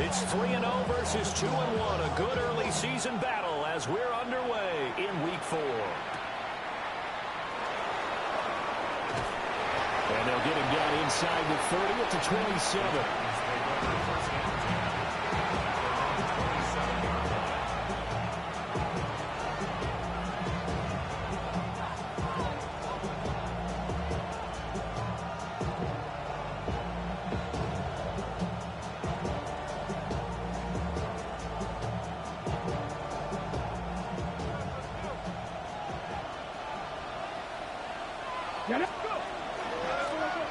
It's 3-0 versus 2-1. A good early season battle as we're underway in Week 4. And they'll get him down inside the 30 at the 27.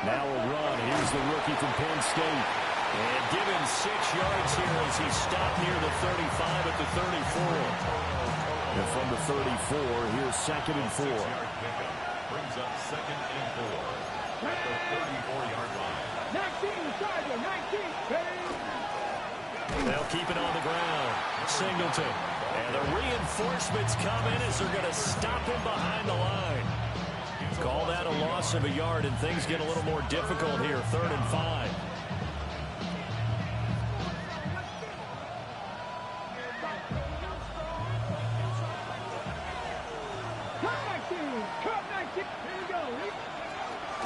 Now a run. Here's the rookie from Penn State. And given 6 yards here as he stopped near the 35 at the 34. And from the 34, here's 2nd and 4. Brings up 2nd and 4 at the 34-yard line. 19. They'll keep it on the ground. Singleton. And the reinforcements come in as they're going to stop him behind the line. Call that a loss of a yard, and things get a little more difficult here. 3rd and 5.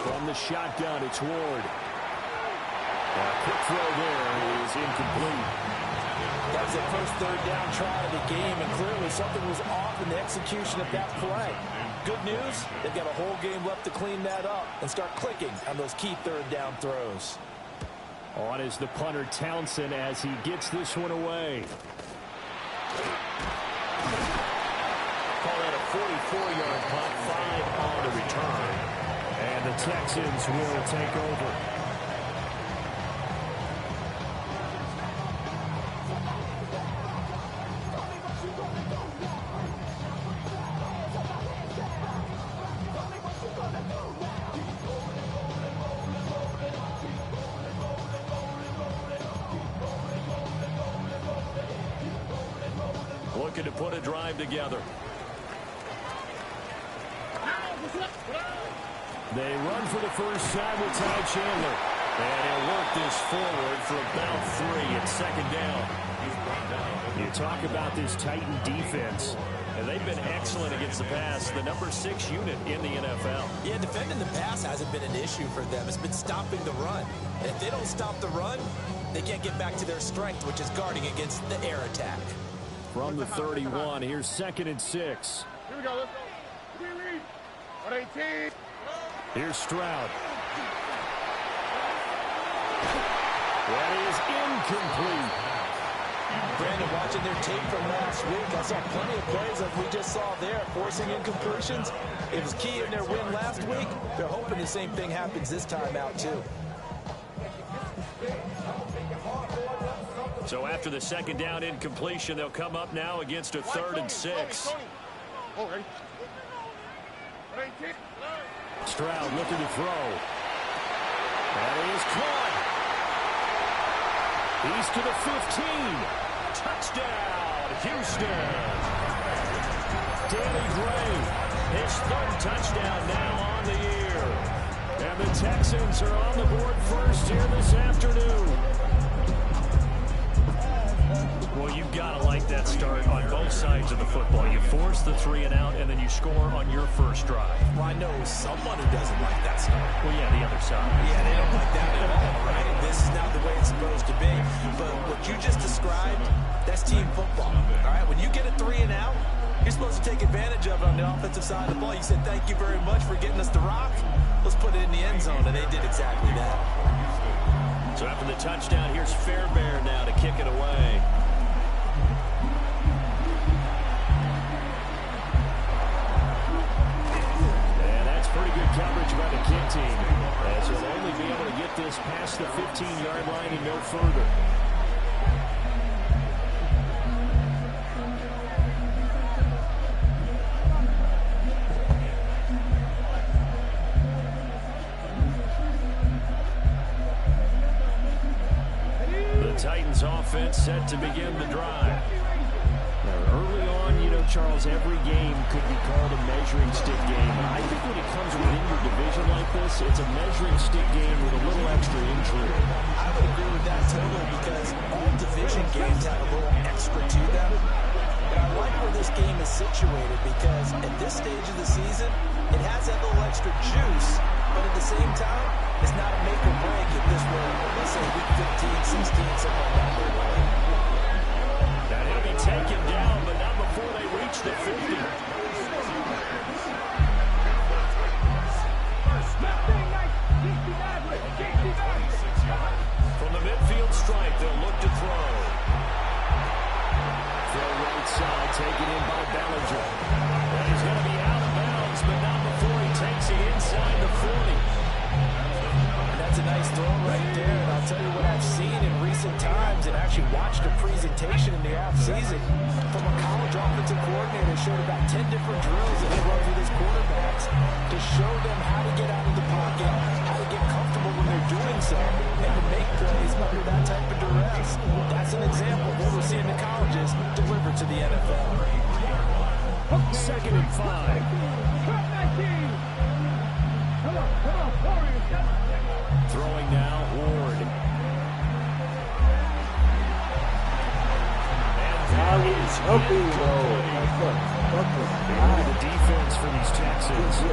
From the shotgun, it's Ward. A quick throw there is incomplete. That was the first 3rd down try of the game, and clearly something was off in the execution of that play. Good news, they've got a whole game left to clean that up and start clicking on those key 3rd down throws. On is the punter Townsend as he gets this one away. Call that a 44-yard punt, 5 on the return. And the Texans will take over. Looking to put a drive together. They run for the first time with Ty Chandler. And he'll work this forward for about 3 at 2nd down. You talk about this Titan defense. And they've been excellent against the pass. The number 6 unit in the NFL. Yeah, defending the pass hasn't been an issue for them. It's been stopping the run. And if they don't stop the run, they can't get back to their strength, which is guarding against the air attack. From the 31, here's 2nd and 6. Here we go, let's go. 118. Here's Stroud. That is incomplete. Brandon, watching their tape from last week, I saw plenty of plays like we just saw there, forcing incompletions. It was key in their win last week. They're hoping the same thing happens this time out, too. So after the 2nd down incompletion, they'll come up now against a 3rd and 6. Stroud looking to throw. That is caught. He's to the 15. Touchdown, Houston. Danny Gray, his 3rd touchdown now on the year. And the Texans are on the board first here this afternoon. Well, you've got to like that start on both sides of the football. You force the 3 and out, and then you score on your first drive. Well, I know someone who doesn't like that start. Well, yeah, the other side. Yeah, they don't like that at all, right? This is not the way it's supposed to be. But what you just described, that's team football, all right? When you get a 3 and out, you're supposed to take advantage of it on the offensive side of the ball. You said, thank you very much for getting us the rock. Let's put it in the end zone, and they did exactly that. So after the touchdown, here's Fairbairn now to kick it away. Pretty good coverage by the kick team, as he'll only be able to get this past the 15-yard line and no further. The Titans offense set to begin the drive. Now, early on, you know, Charles, every game could be called a measure measuring stick game. I think when it comes within your division like this, it's a measuring stick game with a little extra intrigue. I would agree with that totally because all division games have a little extra to them. But I like where this game is situated because at this stage of the season, it has that little extra juice, but at the same time, it's not a make or break if this were, let's say, week 15, 16, something like that. That he'll be taken down, but not before they reach the 50. From the midfield stripe, they'll look to throw. Throw right side, taken in by Bellinger. And he's going to be out of bounds, but not before he takes it inside the 40. That's a nice throw right there, and I'll tell you what I've seen in recent times and actually watched a presentation in the offseason from a college offensive coordinator showed about 10 different drills that he runs with his quarterbacks to show them how to get out of the pocket, how to get comfortable when they're doing so, and to make plays under that type of duress. That's an example of what we're seeing in colleges delivered to the NFL. 2nd and 5. Throwing now, Ward. And the defense for these Texans. They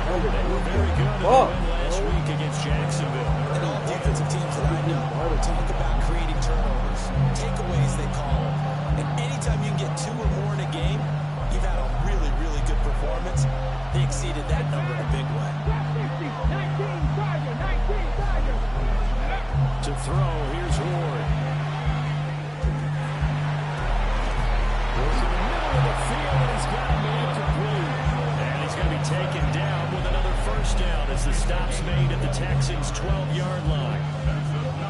were very good in the win last week against Jacksonville. And all defensive teams that I know talk about creating turnovers, takeaways they call them. And anytime you can get 2 or more in a game, you've had a really, really good performance. They exceeded that number in a big way. To throw, here's Ward. Goes in the middle of the field, and he's got to be incomplete. And he's going to be taken down with another first down as the stop's made at the Texans' 12-yard line.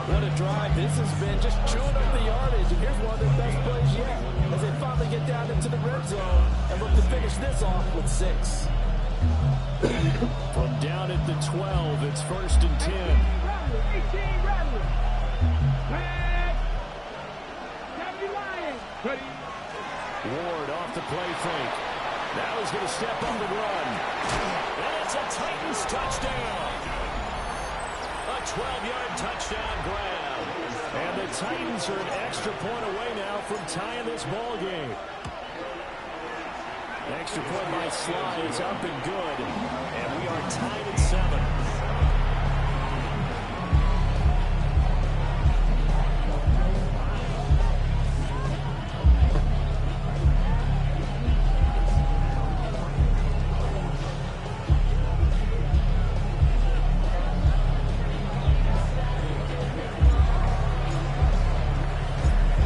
What a drive this has been, just chewing up the yardage. And here's one of their best plays yet as they finally get down into the red zone and look to finish this off with 6. From down at the 12, it's 1st and 10. Ward off the play fake. Now he's going to step up and run. And it's a Titans touchdown. A 12-yard touchdown grab. And the Titans are an extra point away now from tying this ball game. The extra point by Sly is up and good. And we are tied at 7.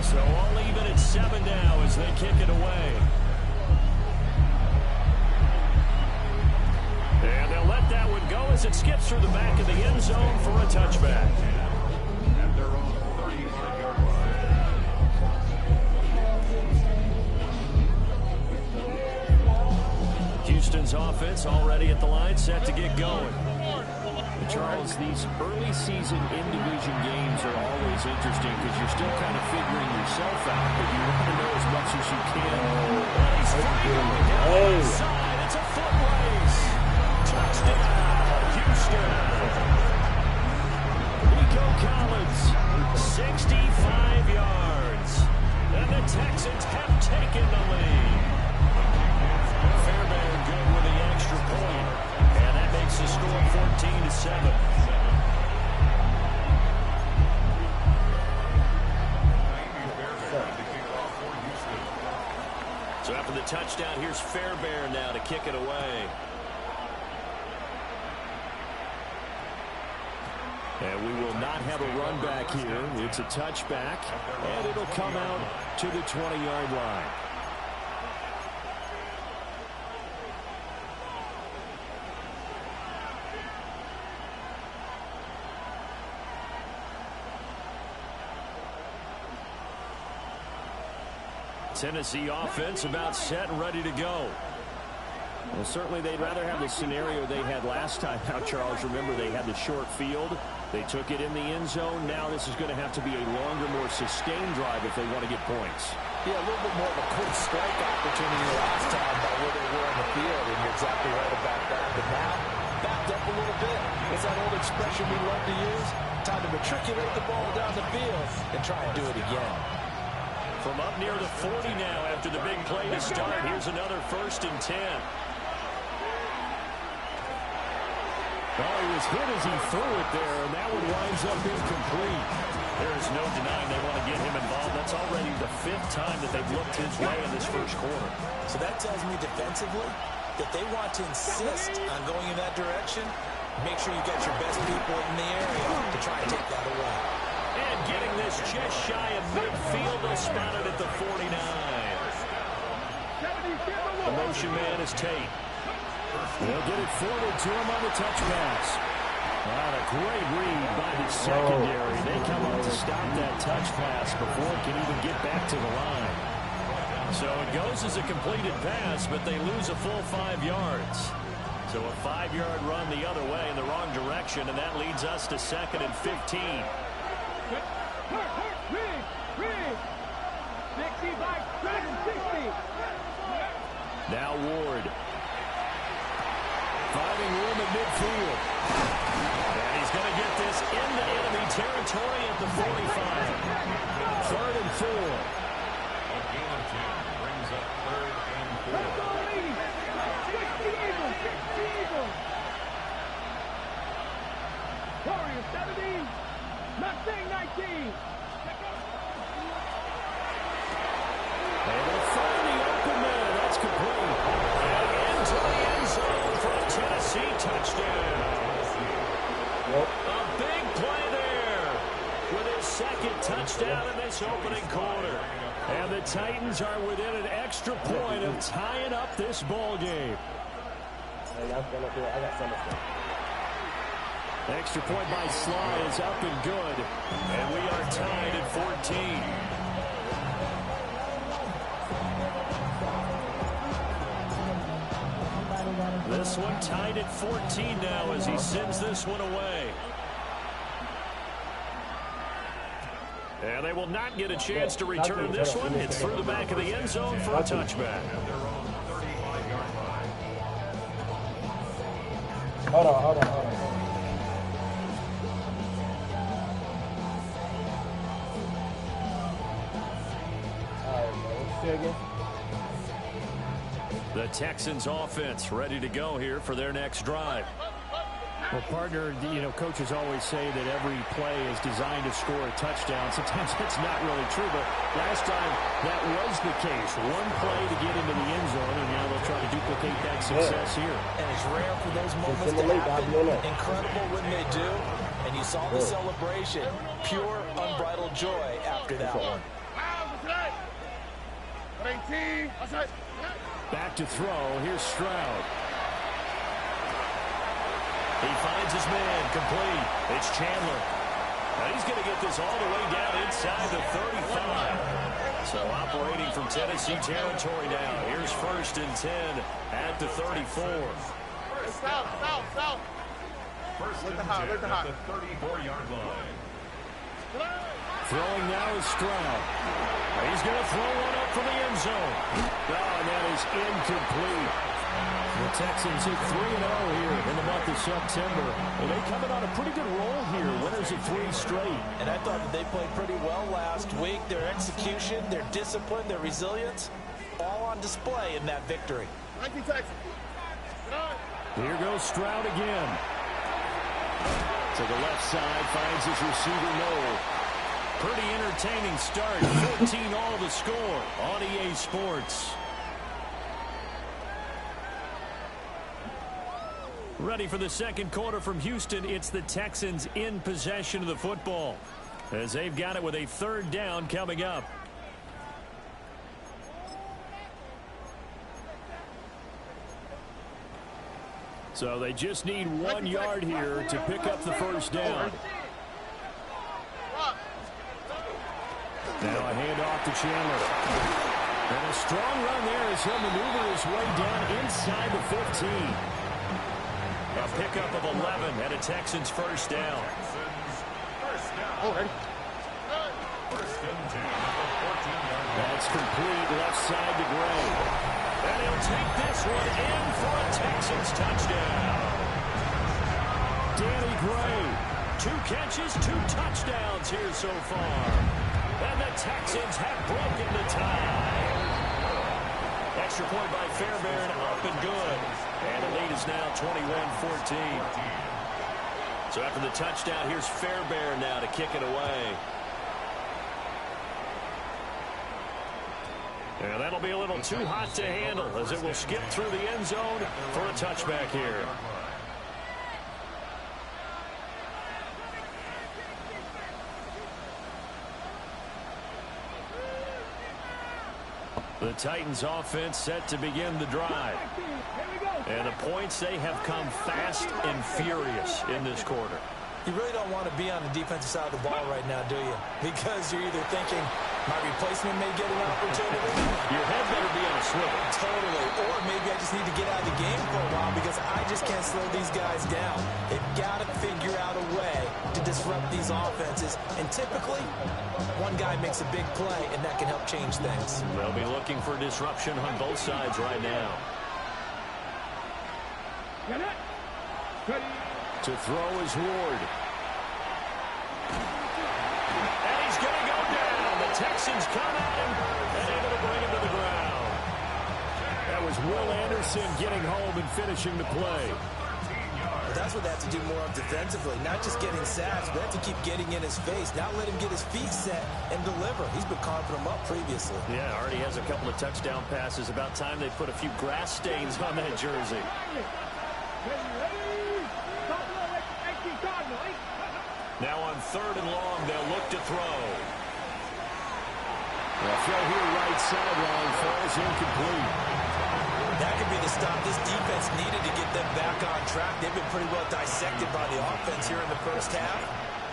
So all even at 7 now as they kick it away. And they'll let that one go as it skips through the back of the end zone for a touchback. At their own 35-yard line. Houston's offense already at the line, set to get going. Charles, these early season in-division games are always interesting because you're still kind of figuring yourself out, but you want to know as much as you can. And he's free going down the side. It's a foot race. Touchdown, Houston. Nico Collins, 65 yards. And the Texans have taken the lead. Fairbairn good with the extra point. And that makes the score 14-7. So after the touchdown, here's Fairbairn now to kick it away. And we will not have a run back here. It's a touchback, and it'll come out to the 20-yard line. Tennessee offense about set and ready to go. Well, certainly they'd rather have the scenario they had last time out, Charles. Remember, they had the short field. They took it in the end zone. Now this is going to have to be a longer, more sustained drive if they want to get points. Yeah, a little bit more of a quick strike opportunity last time by where they were on the field, and you're exactly right about that. But now, backed up a little bit. It's that old expression we love to use. Time to matriculate the ball down the field and try and do it again. From up near the 40 now after the big play to start. Here's another 1st and 10. Oh, he was hit as he threw it there, and that one winds up incomplete. There is no denying they want to get him involved. That's already the 5th time that they've looked his way in this first quarter. So that tells me defensively that they want to insist on going in that direction. Make sure you get your best people in the area to try and take that away. And getting this just shy of midfield, they'll spot it at the 49. The motion man is Tate. They'll get it forward to him on the touch pass. Wow, a great read by the secondary. They come up to stop that touch pass before it can even get back to the line. So it goes as a completed pass, but they lose a full 5 yards. So a 5-yard run the other way in the wrong direction, and that leads us to 2nd and 15. Now Ward. Finding room at midfield. And he's going to get this into enemy territory at the 45. 3rd and 4. A gain of 10 brings up 3rd and 4. Warriors 17, Mustang 19. They will find the open man. That's complete. And into the end zone for a Tennessee touchdown. A big play there with his 2nd touchdown in this opening quarter. And the Titans are within an extra point of tying up this ball game. Extra point by Sly is up and good. And we are tied at 14. This one tied at 14 now as he sends this one away. And they will not get a chance to return this one. It's through the back of the end zone for a touchback. Hold on. The Texans offense ready to go here for their next drive. Well, partner, coaches always say that every play is designed to score a touchdown. Sometimes that's not really true, but last time that was the case. One play to get into the end zone, and now they'll try to duplicate that success here. And it's rare for those moments to happen. Incredible when they do. And you saw the celebration. Pure, unbridled joy after that one. Back to throw. Here's Stroud. He finds his man complete. It's Chandler. Now he's going to get this all the way down inside the 35. So operating from Tennessee territory now. Here's 1st and 10 at the 34. South. 1st and 10 at the 34-yard line. Throwing now is Stroud. He's going to throw one up for the end zone. Oh, and that is incomplete. The Texans hit 3-0 here in the month of September. And they coming on a pretty good roll here. Winners of 3 straight. And I thought that they played pretty well last week. Their execution, their discipline, their resilience, all on display in that victory. Here goes Stroud again. To the left side, finds his receiver Noel. Pretty entertaining start. 14 all the score on EA Sports. Ready for the second quarter from Houston. It's the Texans in possession of the football as they've got it with a 3rd down coming up. So they just need 1 yard here to pick up the 1st down. Now a handoff to Chandler. And a strong run there as he'll maneuver his way down inside the 15. A pickup of 11 and a Texans 1st down. Oh, ready. First and 10 at the 14-yard line. That's complete left side to Gray. And he'll take this one in for a Texans touchdown. Danny Gray, 2 catches, 2 touchdowns here so far. And the Texans have broken the tie. Extra point by Fairbairn, up and good. And the lead is now 21-14. So after the touchdown, here's Fairbairn now to kick it away. And that'll be a little too hot to handle as it will skip through the end zone for a touchback here. The Titans offense set to begin the drive. And the points, they have come fast and furious in this quarter. You really don't want to be on the defensive side of the ball right now, do you? Because you're either thinking, my replacement may get an opportunity. Your head better be on a swivel. Totally. Or maybe I just need to get out of the game for a while because I just can't slow these guys down. They've got to figure out a way to disrupt these offenses. And typically, one guy makes a big play, and that can help change things. They'll be looking for disruption on both sides right now. To throw is Ward. And he's going to go down. The Texans come at him and able to bring him to the ground. That was Will Anderson getting home and finishing the play. But that's what they have to do more of defensively. Not just getting sacks, but they have to keep getting in his face. Not let him get his feet set and deliver. He's been carving them up previously. Yeah, already has a couple of touchdown passes. About time they put a few grass stains on that jersey. Now on 3rd and long, they'll look to throw. The throw here right sideline falls incomplete. That could be the stop this defense needed to get them back on track. They've been pretty well dissected by the offense here in the first half.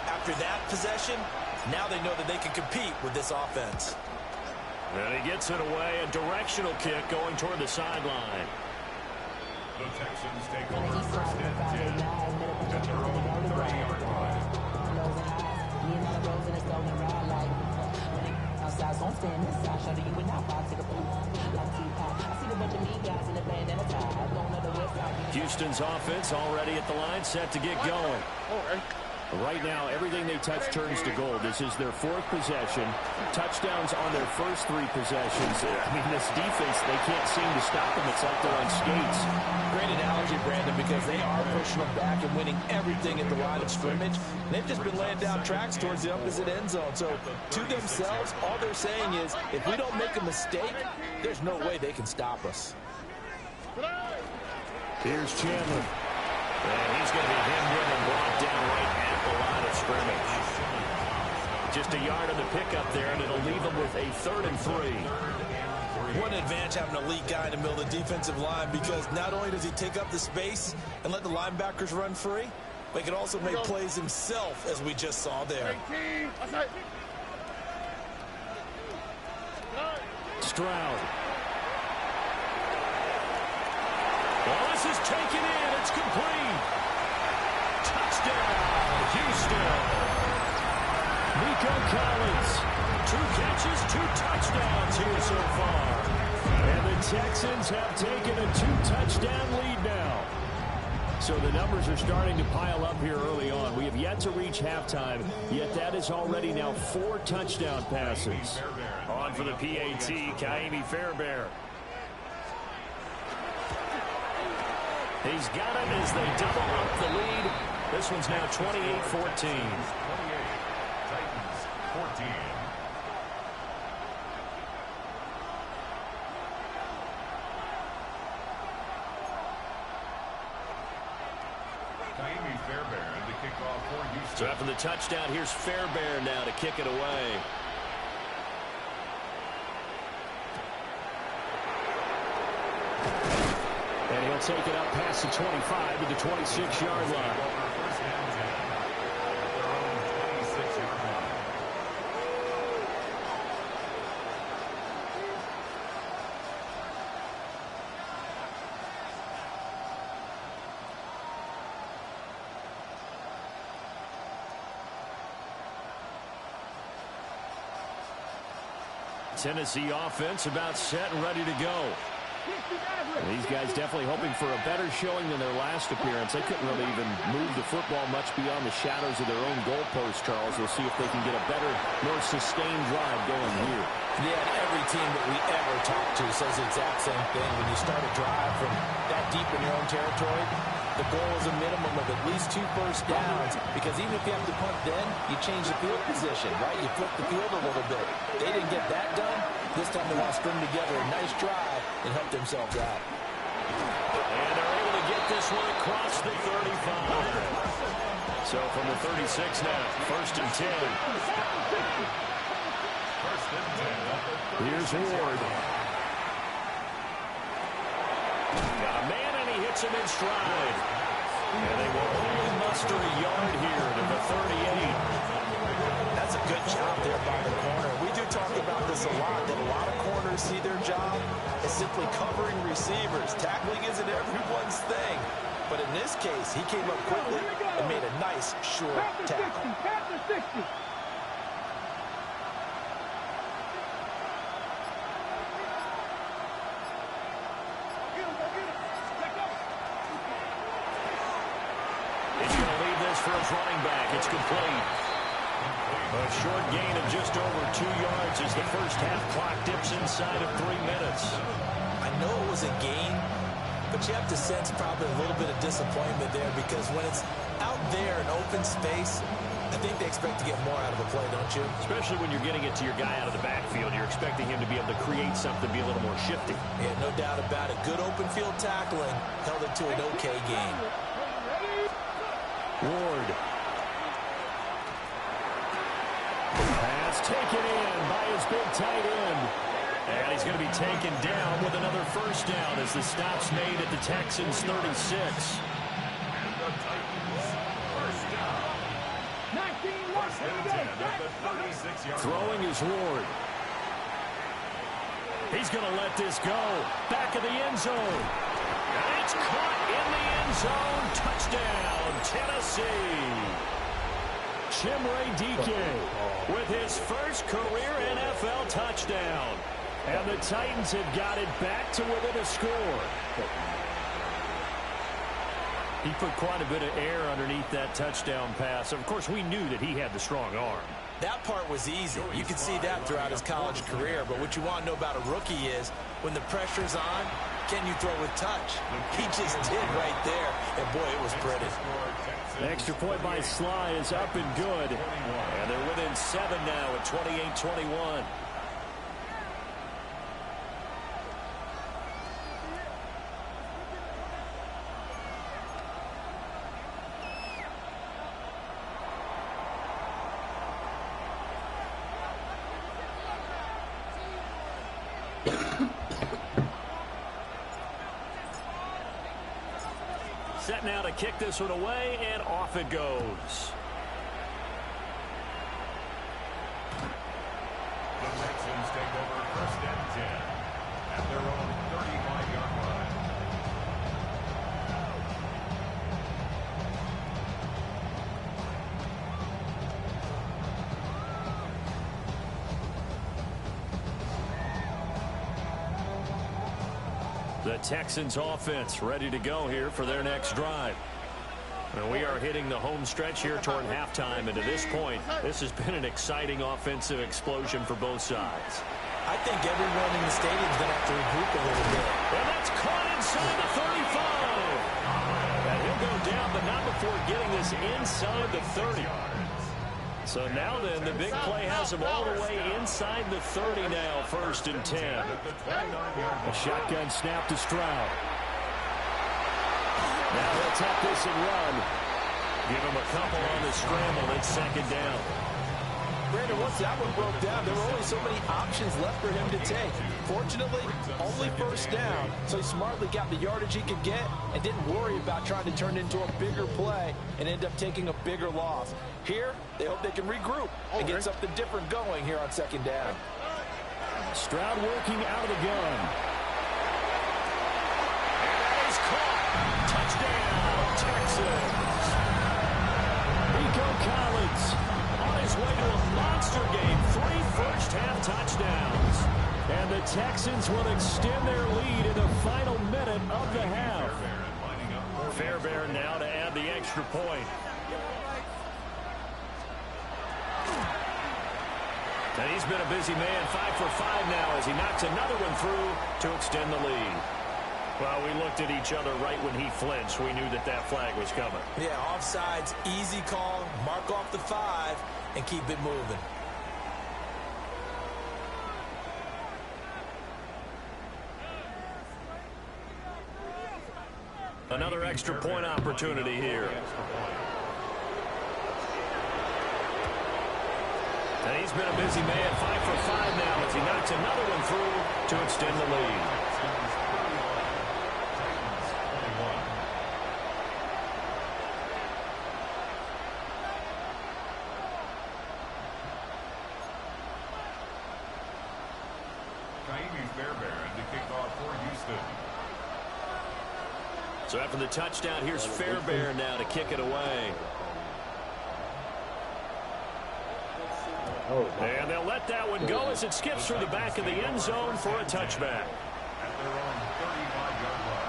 After that possession, now they know that they can compete with this offense. And he gets it away, a directional kick going toward the sideline. The Texans take over first and 10 at their own 30-yard line. Houston's offense already at the line, set to get going. Right now, everything they touch turns to gold. This is their 4th possession. Touchdowns on their first 3 possessions. I mean, this defense, they can't seem to stop them. It's like they're on skates. Great analogy, Brandon, because they are pushing them back and winning everything at the line of scrimmage. And they've just been laying down tracks towards the opposite end zone. So, to themselves, all they're saying is, if we don't make a mistake, there's no way they can stop us. Here's Chandler. And he's going to be hemmed in and brought down right at the line of scrimmage. Just a yard on the pickup there, and it'll leave them with a 3rd and 3. What an advantage having an elite guy in the middle of the defensive line, because not only does he take up the space and let the linebackers run free, but he can also make plays himself, as we just saw there. Stroud. Well, this is taken in. It's complete. Touchdown, Houston. Nico Collins. 2 catches, 2 touchdowns here so far. And the Texans have taken a 2-touchdown lead now. So the numbers are starting to pile up here early on. We have yet to reach halftime, yet that is already now 4 touchdown passes. On for the PAT, Kaimi Fairbairn. He's got it as they double up the lead. This one's now 28-14. 28, Titans 14. Kaimi Fairbairn to kick off for Houston. So after the touchdown, here's Fairbairn now to kick it away. And he'll take it up past the 25 to the 26-yard line. First and 10 at their own 26-yard line. Tennessee offense about set and ready to go. These guys definitely hoping for a better showing than their last appearance. They couldn't really even move the football much beyond the shadows of their own goalpost, Charles. We'll see if they can get a better, more sustained drive going here. Yeah, every team that we ever talk to says the exact same thing. When you start a drive from that deep in your own territory, the goal is a minimum of at least 2 first downs, because even if you have to punt then, you change the field position, right? You flip the field a little bit. They didn't get that done. This time they want to string together a nice drive and help themselves out. And they're able to get this one across the 35. So from the 36 now, 1st and 10. Here's Ward. Got a man, and he hits him in stride. And they will only muster a yard here to the 38. That's a good job there by the corner. We do talk about this a lot, that a lot of corners see their job as simply covering receivers. Tackling isn't everyone's thing. But in this case, he came up quickly and made a nice, short tackle. For his running back, it's complete. A short gain of just over 2 yards as the first half clock dips inside of 3 minutes. I know it was a gain, but you have to sense probably a little bit of disappointment there, because when it's out there in open space, I think they expect to get more out of a play, don't you? Especially when you're getting it to your guy out of the backfield. You're expecting him to be able to create something, be a little more shifty. Yeah, no doubt about it. Good open field tackling held it to an okay gain. Ward. Pass taken in by his big tight end. And he's going to be taken down with another first down as the stop's made at the Texans' 36. Throwing is Ward. He's going to let this go. Back of the end zone. And it's caught in the end zone. Touchdown, Tennessee. Chimere Dike with his first career NFL touchdown. And the Titans have got it back to within a score. He put quite a bit of air underneath that touchdown pass. Of course, we knew that he had the strong arm. That part was easy. You can see that throughout his college career. But what you want to know about a rookie is, when the pressure's on, can you throw with touch? He just did right there. And, boy, it was pretty. The extra point by Sly is up and good. And they're within 7 now at 28-21. Set now to kick this one away, and off it goes. The Texans take over 1st and 10 at their own 35-yard line. The Texans offense ready to go here for their next drive. And we are hitting the home stretch here toward halftime, and to this point, this has been an exciting offensive explosion for both sides. I think everyone in the stadium is going to have to regroup a little bit. And that's caught inside the 35. And he'll go down, but not before getting this inside the 30. So now then, the big play has him all the way inside the 30 now, 1st and 10. A shotgun snap to Stroud. Now he'll tap this and run. Give him a couple on the scramble. It's 2nd down. Brandon, once that one broke down, there were only so many options left for him to take. Fortunately, only 1st down, so he smartly got the yardage he could get and didn't worry about trying to turn it into a bigger play and end up taking a bigger loss. Here, they hope they can regroup and get something different going here on 2nd down. Stroud working out of the gun. And that is caught. Touchdown, Texans. Nico Collins on his way to a monster game. 3 first-half touchdowns. Texans will extend their lead in the final minute of the half. Fairbairn now to add the extra point. And he's been a busy man, 5 for 5 now as he knocks another one through to extend the lead. Well, we looked at each other right when he flinched. We knew that that flag was coming. Yeah, offsides, easy call, mark off the 5, and keep it moving. Another extra point opportunity here. And he's been a busy man, 5 for 5 now as he knocks another one through to extend the lead. Fairbairn to kick off for Houston. So after the touchdown, here's Fairbairn now to kick it away. And they'll let that one go as it skips through the back of the end zone for a touchback. At their own 35-yard line.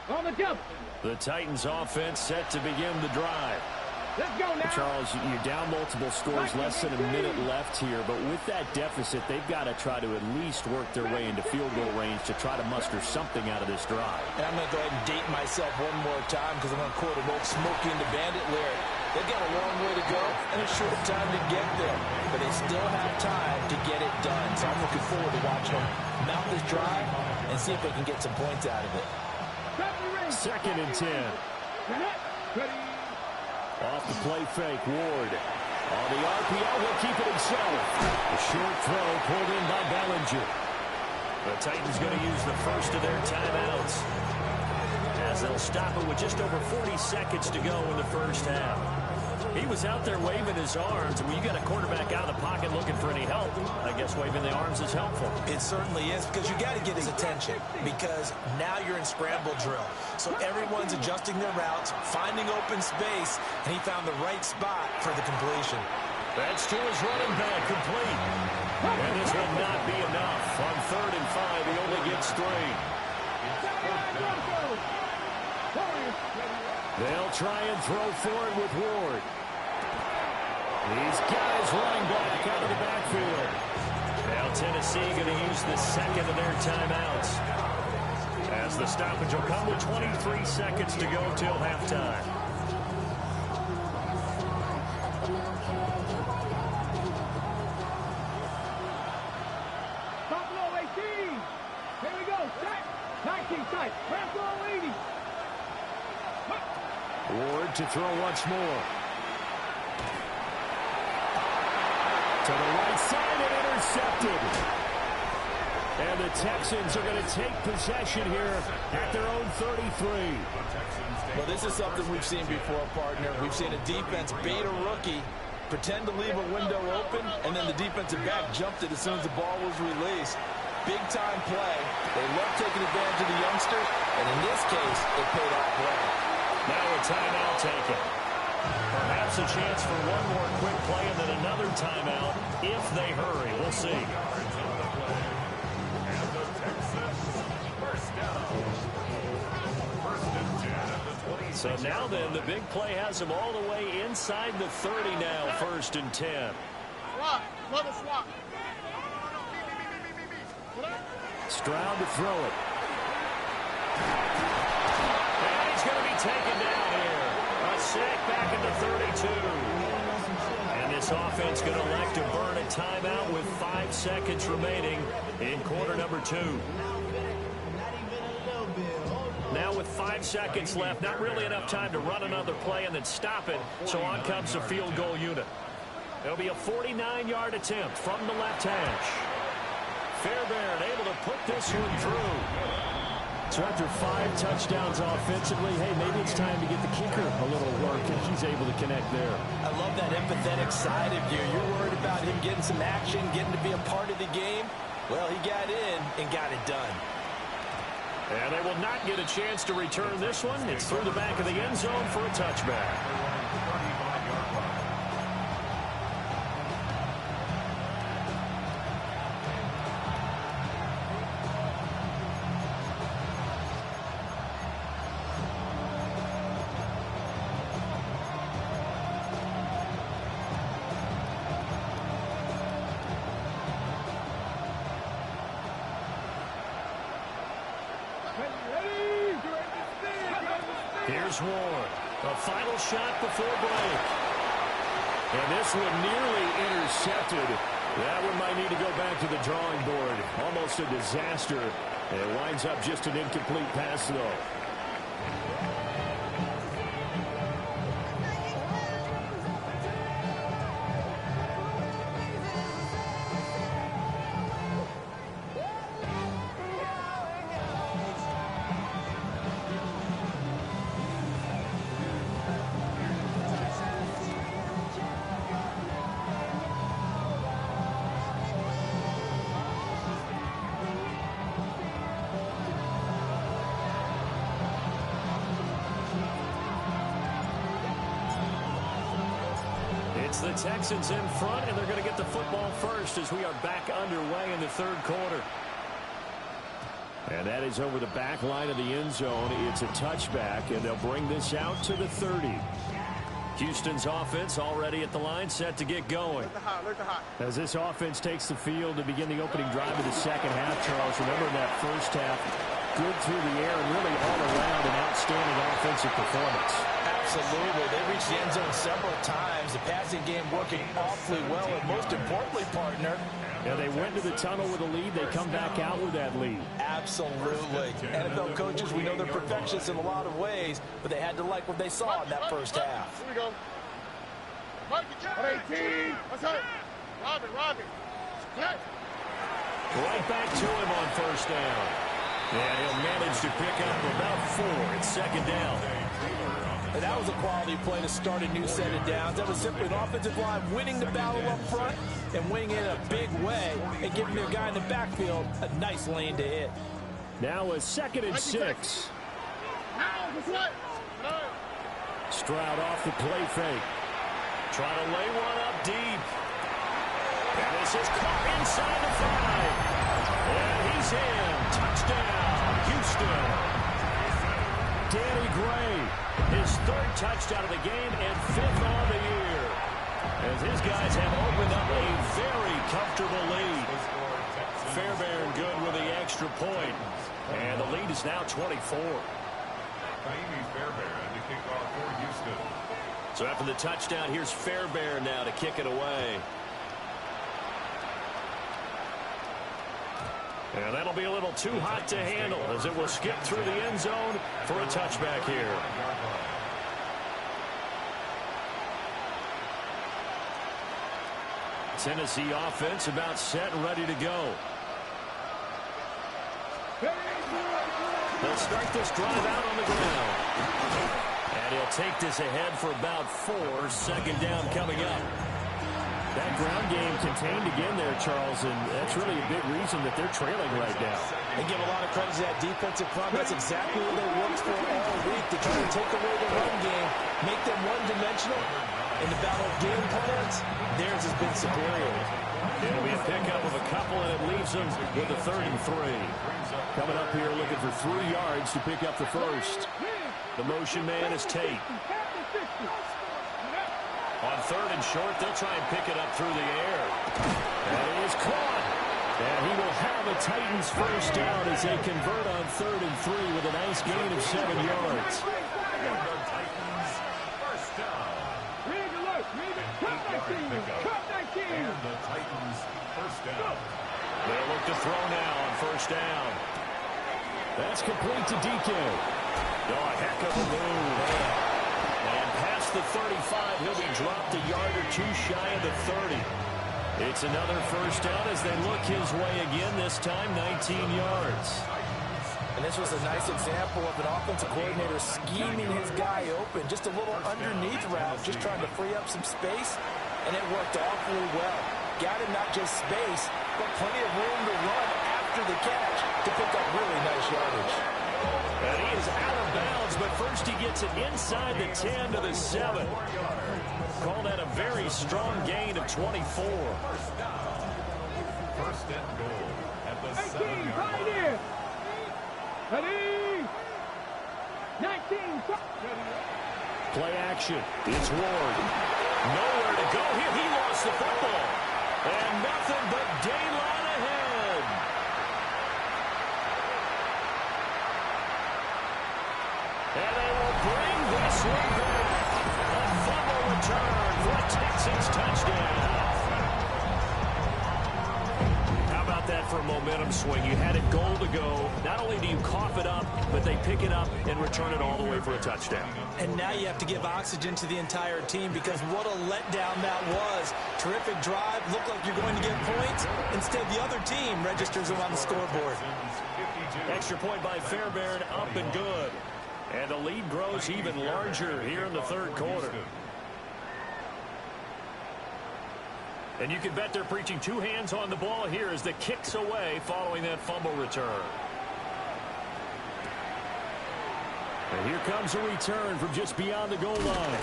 On the jump. The Titans offense set to begin the drive. Let's go now. Charles, you're down multiple scores, less than a minute left here, but with that deficit, they've got to try to at least work their way into field goal range to try to muster something out of this drive. And I'm going to go ahead and date myself one more time because I'm going to quote an old Smokey and the Bandit lyric. They've got a long way to go and a short time to get there, but they still have time to get it done. So I'm looking forward to watching them mount this drive and see if they can get some points out of it. 2nd and 10. Off the play fake, Ward. On the RPO, he'll keep it himself. A short throw pulled in by Bellinger. The Titans going to use the first of their timeouts as they'll stop it with just over 40 seconds to go in the first half. He was out there waving his arms, and when you got a quarterback out of the pocket looking for any help, I guess waving the arms is helpful. It certainly is, because you got to get his attention, because now you're in scramble drill. So everyone's adjusting their routes, finding open space, and he found the right spot for the completion. That's to his running back, complete. And this will not be enough. On 3rd and 5, he only gets 3. They'll try and throw for it with Ward. He's got his running back out of the backfield. Now Tennessee going to use the second of their timeouts, as the stoppage will come with 23 seconds to go till halftime. Top low 18. Here we go. Tight. 19 tight. Press low 80. Ward to throw once more. To the right side and intercepted. And the Texans are going to take possession here at their own 33. Well, this is something we've seen before, partner. We've seen a defense bait a rookie, pretend to leave a window open, and then the defensive back jumped it as soon as the ball was released. Big-time play. They love taking advantage of the youngster, and in this case, it paid off well. Now a timeout taken. Perhaps a chance for one more quick play and then another timeout if they hurry. We'll see. And the Texans first down. 1st and 10 at the 20. So now then, the big play has them all the way inside the 30 now, 1st and 10. Swap. Mother swap. Stroud to throw it. And he's going to be taken down here. A sack back at the 32. And this offense going to elect to burn a timeout with 5 seconds remaining in quarter number 2. Now with 5 seconds left, not really enough time to run another play and then stop it, so on comes the field goal unit. It'll be a 49-yard attempt from the left hash. Fairbairn able to put this one through. So after 5 touchdowns offensively, hey, maybe it's time to get the kicker a little work, and he's able to connect there. I love that empathetic side of you. You're worried about him getting some action, getting to be a part of the game. Well, he got in and got it done. And they will not get a chance to return this one. It's through the back of the end zone for a touchback. Here's Ward. A final shot before break. And this one nearly intercepted. That one might need to go back to the drawing board. Almost a disaster. And it winds up just an incomplete pass, though. It's the Texans in front, and they're going to get the football first as we are back underway in the third quarter. And that is over the back line of the end zone. It's a touchback, and they'll bring this out to the 30. Houston's offense already at the line, set to get going. As this offense takes the field to begin the opening drive of the second half, Charles, remember in that first half, good through the air and really all around an outstanding offensive performance. Absolutely. They reached the end zone several times. The passing game working awfully well. And most importantly, partner, yeah, they went to the tunnel with a lead. They come back out with that lead. Absolutely. NFL coaches, we know they're perfectionists in a lot of ways, but they had to like what they saw in that first half. Here we go. 18. What's up? Robbie. Right back to him on first down. And he'll manage to pick up about 4. It's second down. And that was a quality play to start a new set of downs. That was simply an offensive line winning the battle up front and winning it in a big way and giving their guy in the backfield a nice lane to hit. Now a 2nd and 6. Stroud off the play fake. Trying to lay one up deep. And this is caught inside the 5. And he's in. Touchdown, Houston. Danny Gray, his 3rd touchdown of the game and 5th on the year. As his guys have opened up a very comfortable lead. Fairbairn good with the extra point. And the lead is now 24. So after the touchdown, here's Fairbairn now to kick it away. And that'll be a little too hot to handle as it will skip through the end zone for a touchback here. Tennessee offense about set and ready to go. They'll start this drive out on the ground. And he'll take this ahead for about 4. Second down coming up. That ground game contained again there, Charles, and that's really a big reason that they're trailing right now. They give a lot of credit to that defensive front. That's exactly what they worked for all week, to try to take away the run game, make them one-dimensional. In the battle of game plans, theirs has been superior. It'll be a pickup of a couple, and it leaves them with a 3rd and 3. Coming up here looking for 3 yards to pick up the first. The motion man is Tate. On 3rd and short, they'll try and pick it up through the air. That is caught. And he will have a Titans first down as they convert on 3rd and 3 with a nice gain of 7 yards. They'll look to throw now on first down. That's complete to DK. Oh, a heck of a move. And past the 35, he'll be dropped a yard or 2 shy of the 30. It's another first down as they look his way again, this time 19 yards. And this was a nice example of an offensive coordinator scheming his guy open. Just a little underneath route, just trying to free up some space, and it worked awfully well. Got him not just space, but plenty of room to run after after the catch to pick up really nice yardage. And he is out of bounds, but first he gets it inside the 10 to the 7. Call that a very strong gain of 24. First and goal at the 18, 7-yard right line. here. Ready? 19, Play action. It's Ward. Nowhere to go here. He lost the football. And nothing but daylight ahead. And they will bring this one back. A fumble return for a Texans touchdown. How about that for a momentum swing? You had it goal to go. Not only do you cough it up, but they pick it up and return it all the way for a touchdown. And now you have to give oxygen to the entire team because what a letdown that was. Terrific drive. Looked like you're going to get points. Instead, the other team registers them on the scoreboard. Extra point by Fairbairn, up and good. And the lead grows even larger here in the third quarter. And you can bet they're preaching two hands on the ball here as the kick's away following that fumble return. And here comes a return from just beyond the goal line.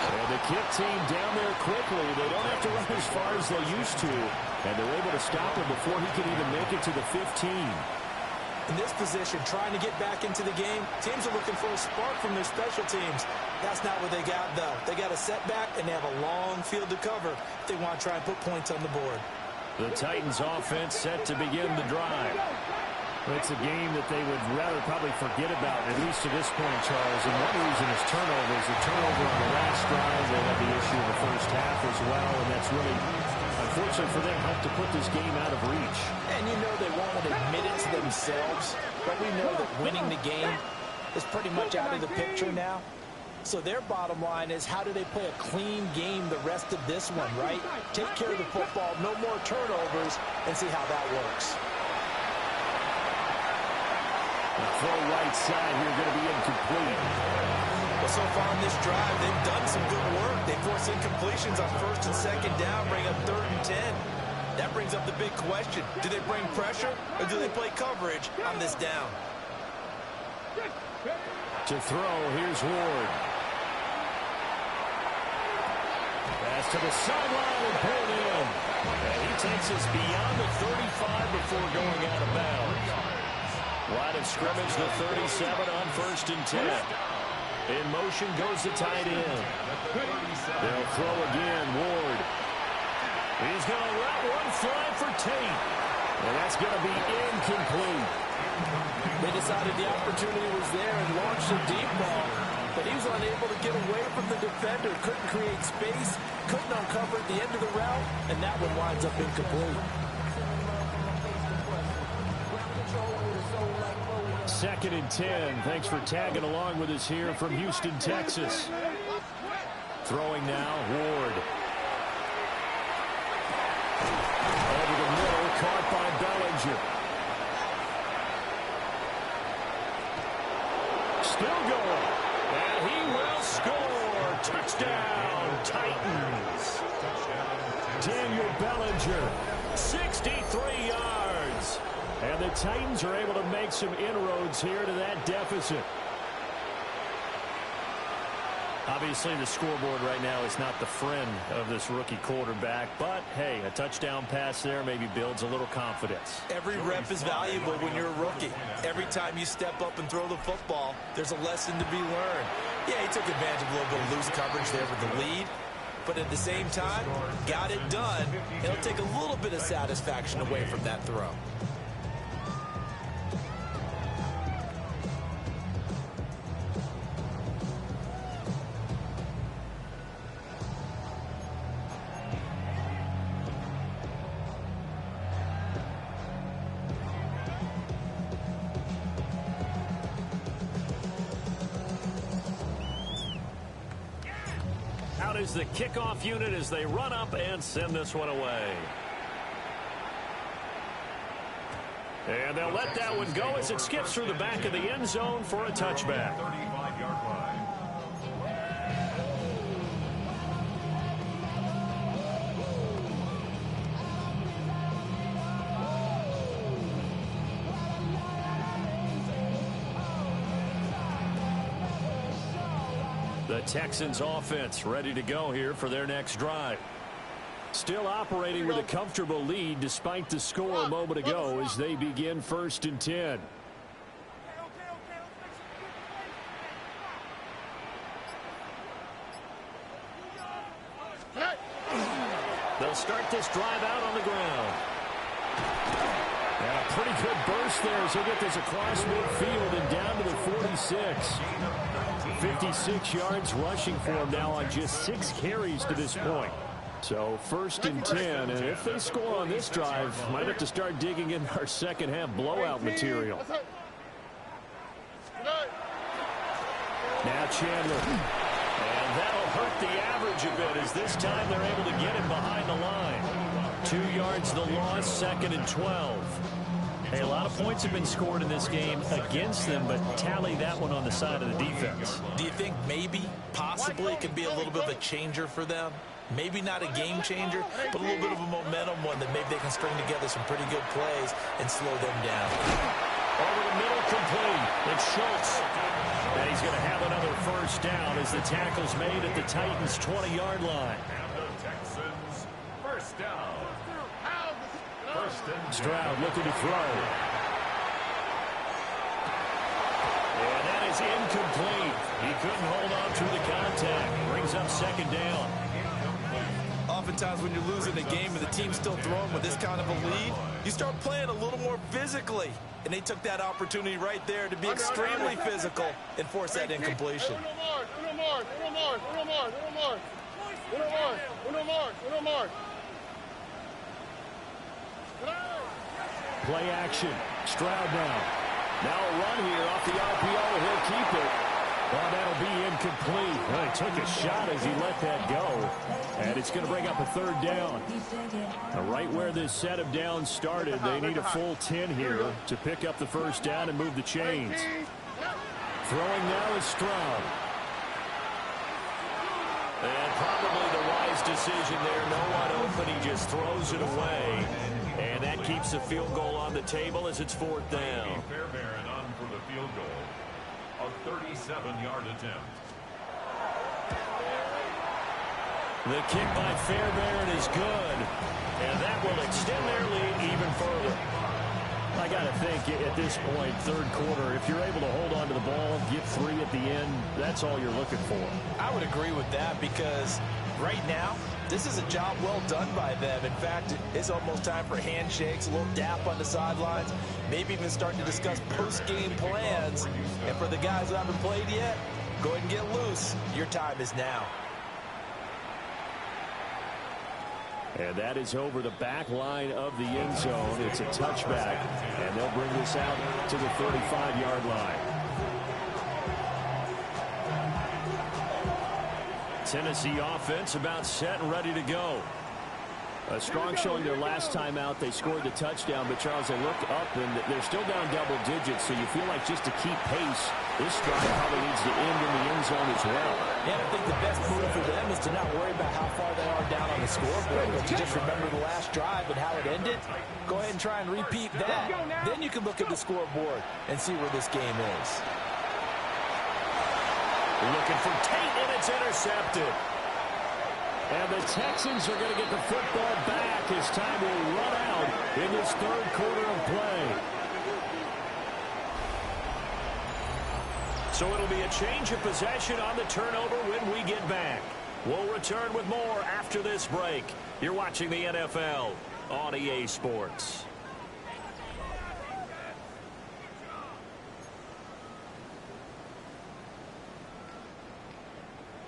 And the kick team down there quickly. They don't have to run as far as they used to. And they're able to stop him before he can even make it to the 15. In this position, trying to get back into the game, teams are looking for a spark from their special teams. That's not what they got, though. They got a setback, and they have a long field to cover if they want to try and put points on the board. The Titans offense set to begin the drive. It's a game that they would rather probably forget about, at least to this point, Charles. And one reason is turnovers. A turnover on the last drive. They had the issue in the first half as well, and that's really, unfortunately for them, helped to put this game out of reach. And you know they won't admit it to themselves, but we know that winning the game is pretty much out of the picture now. So their bottom line is, how do they play a clean game the rest of this one, right? Take care of the football, no more turnovers, and see how that works. Throw right side here, going to be incomplete. Well, so far in this drive, they've done some good work. They force incompletions on first and second down, bring up 3rd and 10. That brings up the big question. Do they bring pressure, or do they play coverage on this down? To throw, here's Ward. Pass to the sideline and pulled in. And he takes us beyond the 35 before going out of bounds. Line of scrimmage, the 37 on 1st and 10. In motion goes the tight end. They'll throw again, Ward. He's going to let one fly for Tate. And that's going to be incomplete. They decided the opportunity was there and launched a deep ball, but he was unable to get away from the defender, couldn't create space, couldn't uncover at the end of the route, and that one winds up incomplete. 2nd and 10. Thanks for tagging along with us here from Houston, Texas. Throwing now, Ward. Over the middle, caught by Bellinger. Still going. And he will score. Touchdown, Titans. Daniel Bellinger, 63 yards. And the Titans are able to make some inroads here to that deficit. Obviously, the scoreboard right now is not the friend of this rookie quarterback. But, hey, a touchdown pass there maybe builds a little confidence. Every rep is valuable when you're a rookie. Every time you step up and throw the football, there's a lesson to be learned. Yeah, he took advantage of a little bit of loose coverage there with the lead. But at the same time, got it done. It'll take a little bit of satisfaction away from that throw. Out is the kickoff unit as they run up and send this one away. And they'll let that one go as it skips through the back of the end zone for a touchback. 35-yard line. The Texans offense ready to go here for their next drive. Still operating with a comfortable lead despite the score a moment ago as they begin 1st and 10. They'll start this drive out on the ground. And a pretty good burst there as he'll get this across midfield and down to the 46. 56 yards rushing for him now on just 6 carries to this point. So 1st and 10, and if they score on this drive, might have to start digging in our second half blowout material. Now Chandler. And that'll hurt the average a bit as this time they're able to get him behind the line. 2 yards the loss, 2nd and 12. Hey, a lot of points have been scored in this game against them, but tally that one on the side of the defense. Do you think maybe, possibly, it could be a little bit of a changer for them? Maybe not a game changer, but a little bit of a momentum one that maybe they can string together some pretty good plays and slow them down. Over the middle, complete. It's Schultz. And he's going to have another 1st down as the tackle's made at the Titans' 20-yard line. And the Texans, 1st down. 1st and 10. Stroud looking to throw. And that is incomplete. He couldn't hold on through the contact. Brings up 2nd down. Oftentimes when you're losing a game and the team's still throwing with this kind of a lead, you start playing a little more physically. And they took that opportunity right there to be extremely physical and force that incompletion. Play action. Stroud now. Now a run here off the RPO. He'll keep it. Well, that'll be incomplete. Well, he took a shot as he let that go. And it's going to bring up a 3rd down. Now, right where this set of downs started, they need a full 10 here to pick up the 1st down and move the chains. Throwing now is Stroud. And probably the wise decision there. No one open. He just throws it away. And that keeps the field goal on the table as it's 4th down. Fairbairn on for the field goal. A 37-yard attempt. The kick by Fairbairn is good. And that will extend their lead even further. I got to think at this point, 3rd quarter, if you're able to hold on to the ball, get 3 at the end, that's all you're looking for. I would agree with that because right now, this is a job well done by them. In fact, it's almost time for handshakes, a little dap on the sidelines, maybe even starting to discuss post-game plans. And for the guys who haven't played yet, go ahead and get loose. Your time is now. And that is over the back line of the end zone. It's a touchback, and they'll bring this out to the 35-yard line. Tennessee offense about set and ready to go. A strong showing their last time out. They scored the touchdown, but Charles, they look up and they're still down double digits, so you feel like just to keep pace, this drive probably needs to end in the end zone as well. And I think the best move for them is to not worry about how far they are down on the scoreboard, but to just remember the last drive and how it ended. Go ahead and try and repeat that. Then you can look at the scoreboard and see where this game is. Looking for Tate, and it's intercepted. And the Texans are going to get the football back as time will run out in this 3rd quarter of play. So it'll be a change of possession on the turnover when we get back. We'll return with more after this break. You're watching the NFL on EA Sports.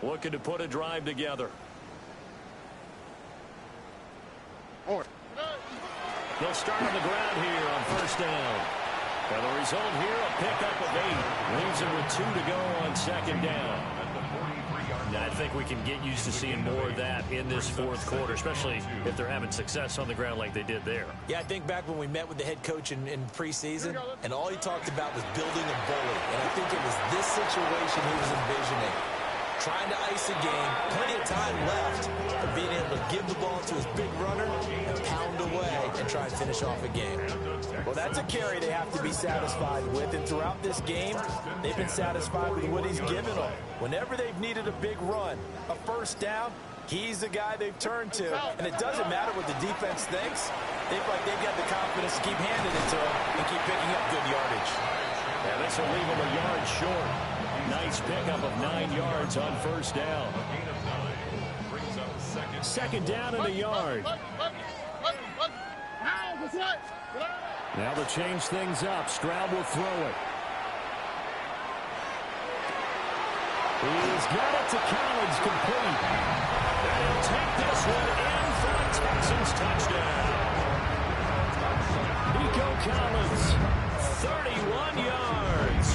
Looking to put a drive together. They'll start on the ground here on 1st down. And the result here, a pickup of 8. Leaves them with 2 to go on 2nd down. I think we can get used to seeing more of that in this 4th quarter, especially if they're having success on the ground like they did there. Yeah, I think back when we met with the head coach in preseason, and all he talked about was building a bully. And I think it was this situation he was envisioning. Trying to ice a game, plenty of time left, but being able to give the ball to his big runner and pound away and try and finish off a game. Well, that's a carry they have to be satisfied with, and throughout this game, they've been satisfied with what he's given them. Whenever they've needed a big run, a first down, he's the guy they've turned to. And it doesn't matter what the defense thinks. They feel like they've got the confidence to keep handing it to him and keep picking up good yardage. Yeah, this will leave him a yard short. Nice pickup of 9 yards on first down. Second down and a yard. Now to change things up, Stroud will throw it. He's got it to Collins, complete. And he'll take this one in for a Texans touchdown. Nico Collins, 31 yards.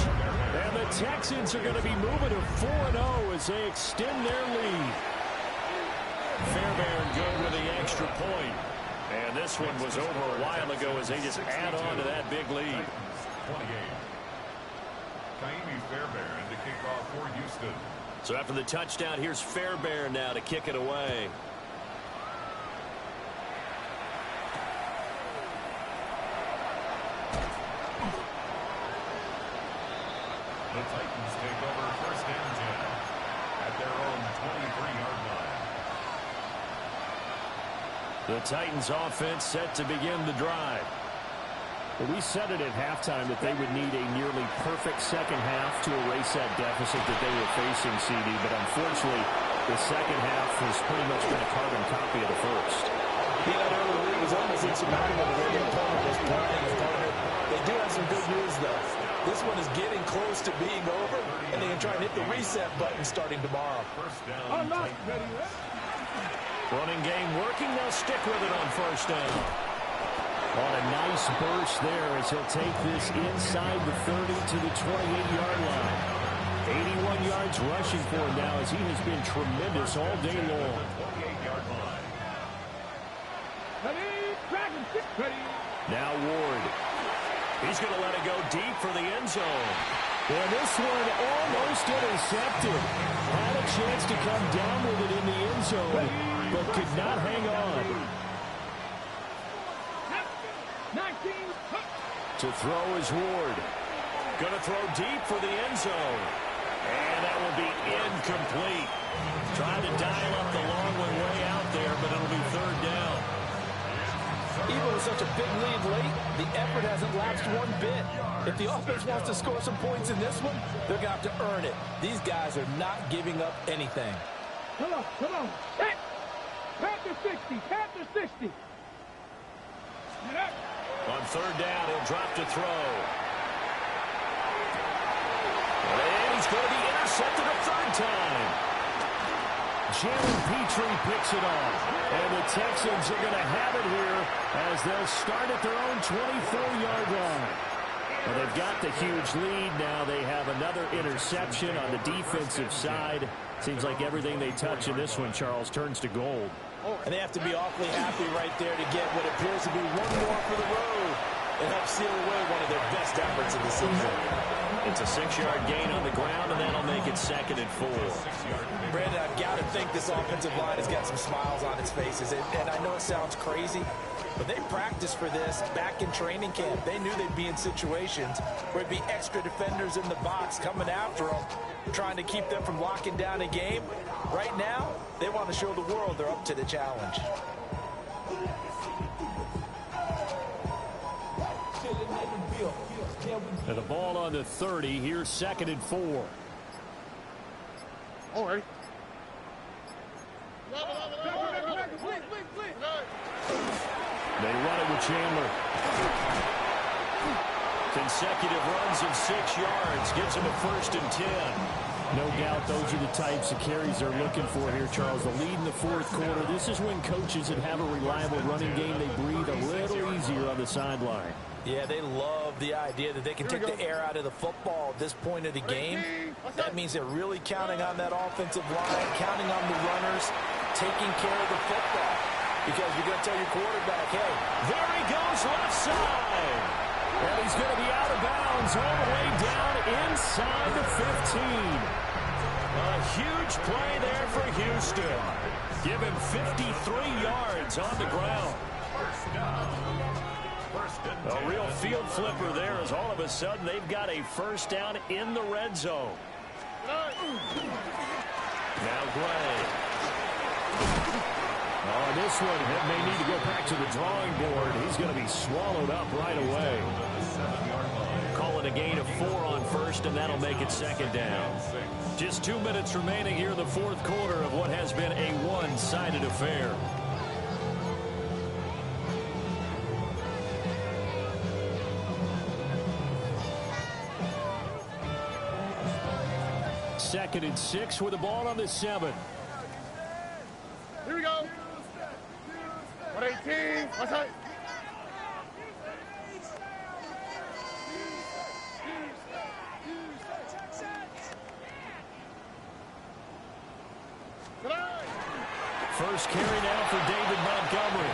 And the Texans are going to be moving to 4-0 as they extend their lead. Fairbairn good with the extra point. And this one was over a while ago as they just add on to that big lead. 28. Kaimi Fairbairn to kick off for Houston. So after the touchdown, here's Fairbairn now to kick it away. The Titans take over first and 10 at their own 23-yard line. The Titans offense set to begin the drive. Well, we said it at halftime that they would need a nearly perfect second half to erase that deficit that they were facing, CD. But unfortunately, the second half has pretty much been a carbon copy of the first. Yeah, that early lead was almost insurmountable the way their opponent was playing. They do have some good news, though. This one is getting close to being over, and they can try and hit the reset button starting tomorrow. First down. Running game working. They'll stick with it on first down. On a nice burst there as he'll take this inside the 30 to the 28-yard line. 81 yards rushing for him now as he has been tremendous all day long. 28-yard line. Now Ward. He's going to let it go deep for the end zone. And this one almost intercepted. Had a chance to come down with it in the end zone, but could not hang on. To throw is Ward. Going to throw deep for the end zone. And that will be incomplete. Trying to dial up the long one way out there, but it'll be third down. Even with such a big lead late, the effort hasn't lapsed one bit. If the offense wants to score some points in this one, they're going to have to earn it. These guys are not giving up anything. Come on. Panther 60, Panther 60. On third down, he'll drop to throw. And he's going to be intercepted a third time. Jalen Petrie picks it off. And the Texans are going to have it here as they'll start at their own 24-yard line. Well, they've got the huge lead. Now they have another interception on the defensive side. Seems like everything they touch in this one, Charles, turns to gold. And they have to be awfully happy right there to get what appears to be one more for the road and help seal away one of their best efforts of the season. It's a 6-yard gain on the ground, and that'll make it 2nd and 4. Brandon, I've got to think this offensive line has got some smiles on its faces. And I know it sounds crazy, but they practiced for this back in training camp. They knew they'd be in situations where it'd be extra defenders in the box coming after them, trying to keep them from locking down a game. Right now, they want to show the world they're up to the challenge. And the ball on the 30. Here's 2nd and 4. All right. They run it with Chandler. Consecutive runs of 6 yards. Gives him a 1st and 10. No doubt those are the types of carries they're looking for here, Charles. The lead in the 4th quarter. This is when coaches that have a reliable running game, they breathe a little easier on the sideline. Yeah, they love the idea that they can take the air out of the football at this point of the game. That means they're really counting on that offensive line, counting on the runners, taking care of the football. Because you're going to tell your quarterback, hey, there he goes left side. And he's going to be out of bounds all the way down inside the 15. A huge play there for Houston. Give him 53 yards on the ground. A real field flipper there as all of a sudden they've got a first down in the red zone. Now Gray. Oh, this one may need to go back to the drawing board. He's going to be swallowed up right away. Call it a gain of 4 on first, and that'll make it second down. Just 2 minutes remaining here in the fourth quarter of what has been a one-sided affair. Second and 6 with the ball on the 7. Here we go. 118. What's that? First carry now for David Montgomery.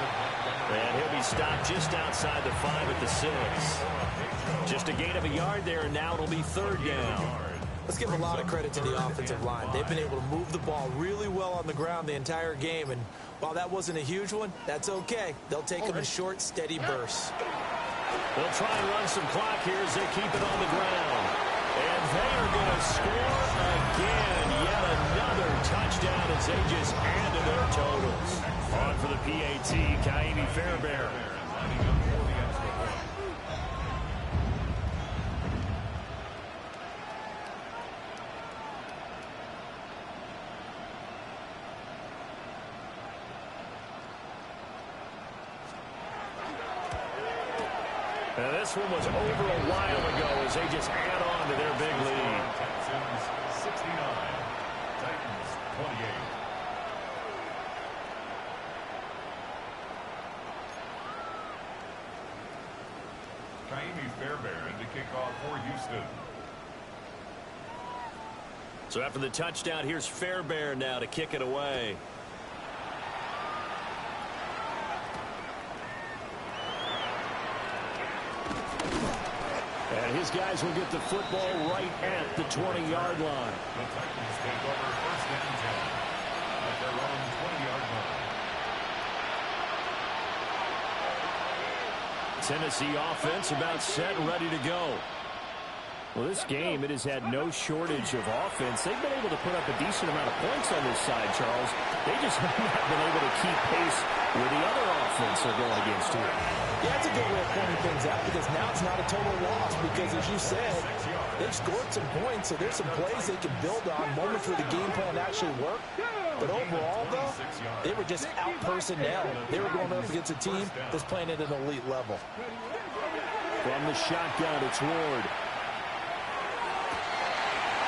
And he'll be stopped just outside the 5 at the 6. Just a gain of a yard there, and now it'll be third down. Let's give a lot of credit to the offensive line. They've been able to move the ball really well on the ground the entire game, and while that wasn't a huge one, that's okay. They'll take them in short, steady bursts. They'll try and run some clock here as they keep it on the ground. And they are going to score again. Yet another touchdown as they just add to their totals. On for the PAT, Kaimi Fairbairn. Now this one was over a while ago as they just add on to their big lead. Texans 69, Titans 28. Kaimi Fairbairn to kick off for Houston. So after the touchdown, here's Fairbairn now to kick it away. And his guys will get the football right at the 20-yard line. The Titans take over first and 10 at their own 20-yard line. Tennessee offense about set and ready to go. Well, this game, it has had no shortage of offense. They've been able to put up a decent amount of points on this side, Charles. They just have not been able to keep pace with the other offense they're going against here. Yeah, that's a good way of pointing things out because now it's not a total loss because, as you said, they've scored some points, so there's some plays they can build on, moments where the game plan actually worked. But overall, though, they were just out-personnel. They were going up against a team that's playing at an elite level. From the shotgun, it's Ward.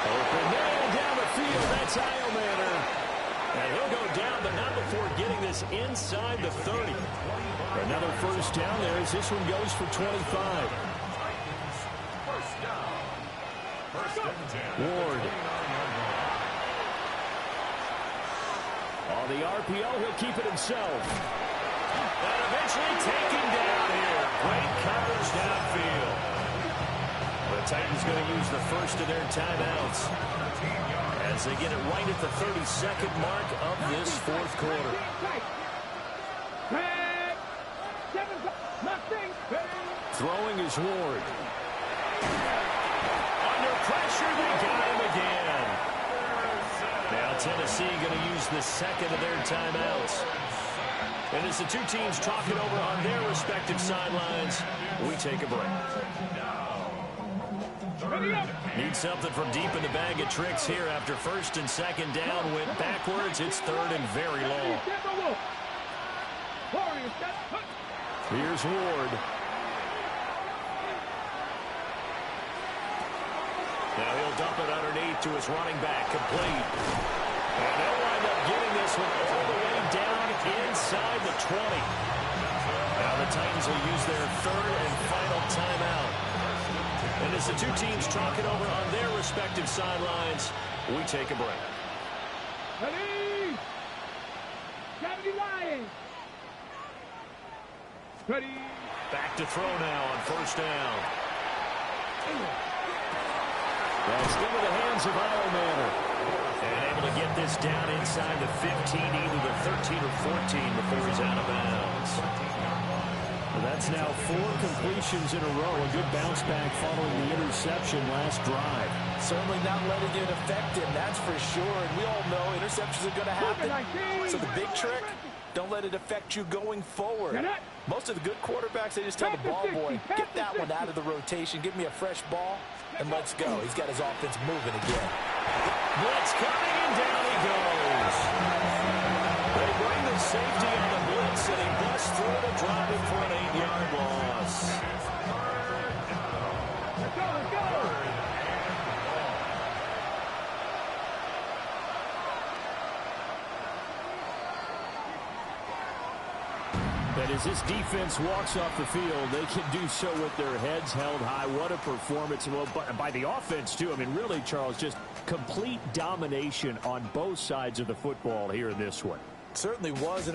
Open man down the field. That's Eilmanner. And he'll go down, but not before getting this inside the 30. Another first down there as this one goes for 25. First down. First and 10. Ward. On the RPO, he'll keep it himself. And eventually taken down here. Great coverage downfield. The Titans going to use the first of their timeouts as they get it right at the 32nd mark of this fourth quarter. Throwing is Ward. Under pressure, they got him again. Now Tennessee going to use the second of their timeouts. And as the two teams talk it over on their respective sidelines, we take a break. Need something from deep in the bag of tricks here after first and second down. Went backwards. It's third and very long. Here's Ward. Now he'll dump it underneath to his running back. Complete. And they'll wind up getting this one all the way down inside the 20. Now the Titans will use their third and final timeout. And as the two teams talk it over on their respective sidelines, we take a break. Ready? Gravity Lions. Ready? Back to throw now on first down. That's into the hands of Eilmanner. And able to get this down inside the 15, either the 13 or 14 before he's out of bounds. Well, that's now 4 completions in a row. A good bounce back following the interception last drive. Certainly not letting it affect him, that's for sure. And we all know interceptions are going to happen. So the big trick, don't let it affect you going forward. Most of the good quarterbacks, they just tell the ball boy, get that one out of the rotation, give me a fresh ball, and let's go. He's got his offense moving again. Blitz coming, and down he goes. They bring the safety on the blitz, and he busts through to drive it for an 8-yard loss. Let's go. And as this defense walks off the field, they can do so with their heads held high. What a performance. Well, by the offense, too. I mean, really, Charles, just complete domination on both sides of the football here in this one. Certainly was, and I